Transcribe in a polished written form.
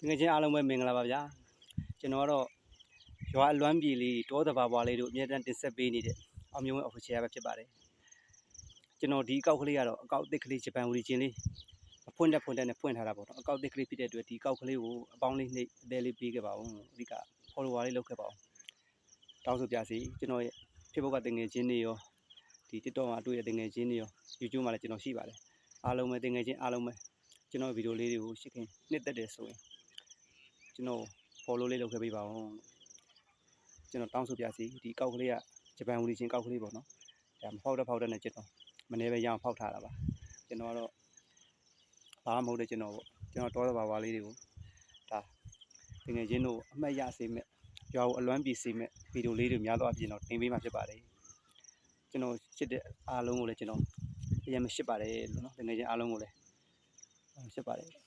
ငွေချင်းအားလုံးပဲမင်္ဂလာပါဗျာကျွန်တော်ကတော့ရွာအလွမ်းပြည်လေးတောတဘာဘွားလေးတို့အမြဲတမ်းတင်ဆက်ပေးနေတဲ့အောင်မျိုးဝင်း official ပဲဖြစ်ပါတယ်ကျွန်တော်ဒီအကောက်ကလေးကတော့အကောက်တစ်ကလေးဂျပန်ဝီချင်းလေးဖွင့်တဲ့နဲ့ဖွင့်ထားတာပေါ့နော်အကောက်တစ်ကလေးဖြစ်တဲ့အတွက်ဒီအကောက်ကလေးကိုအပေါင်းလေးနှိပ်အသေးလေးပေးခဲ့ပါဦးအဓိက follower လေးလုပ်ခဲ့ပါဦးတောင်းဆိုပြစီကျွန်တော်ရဲ့ Facebook ကတင်ငယ်ချင်းတွေရောဒီ TikTok မှာတွေ့တဲ့တင်ငယ်ချင်းတွေရော YouTube မှာလည်းကျွန်တော်ရှိပါတယ်အားလုံးပဲတင်ငယ်ချင်းအားလုံးပဲကျွန်တော်ဗီဒီယိုလေးတွေကိုရှင်းခင်နှစ်သက်တယ်ဆိုရင်ကျွန်တော် follow လေးလုပ်ခဲ့ပေးပါဦးကျွန်တော်တောင်းဆိုပြစီဒီကောက်ကလေးကဂျပန်ဝီချင်းကောက်ကလေးပေါ့နော်ဒါမဖောက်တဲ့နဲ့ကျွန်တော်မနေ့ပဲရအောင်ဖောက်ထားတာပါကျွန်တော်ကတော့ဘာမှမဟုတ်တဲ့ကျွန်တော်တောတဘာဘွားလေးတွေကိုဒါတကယ်ချင်းတို့အမှတ်ရစေမဲ့ရွာကိုအလွမ်းပြေစေမဲ့ဗီဒီယိုလေးတွေများသောအားဖြင့်တော့တင်ပေးမှာဖြစ်ပါတယ်ကျွန်တော်ချစ်တဲ့အားလုံးကိုလည်းကျွန်တော်အရင်မရှစ်ပါတယ်လို့နော်တကယ်ချင်းအားလုံးကိုလည်းရှစ်ပါတယ်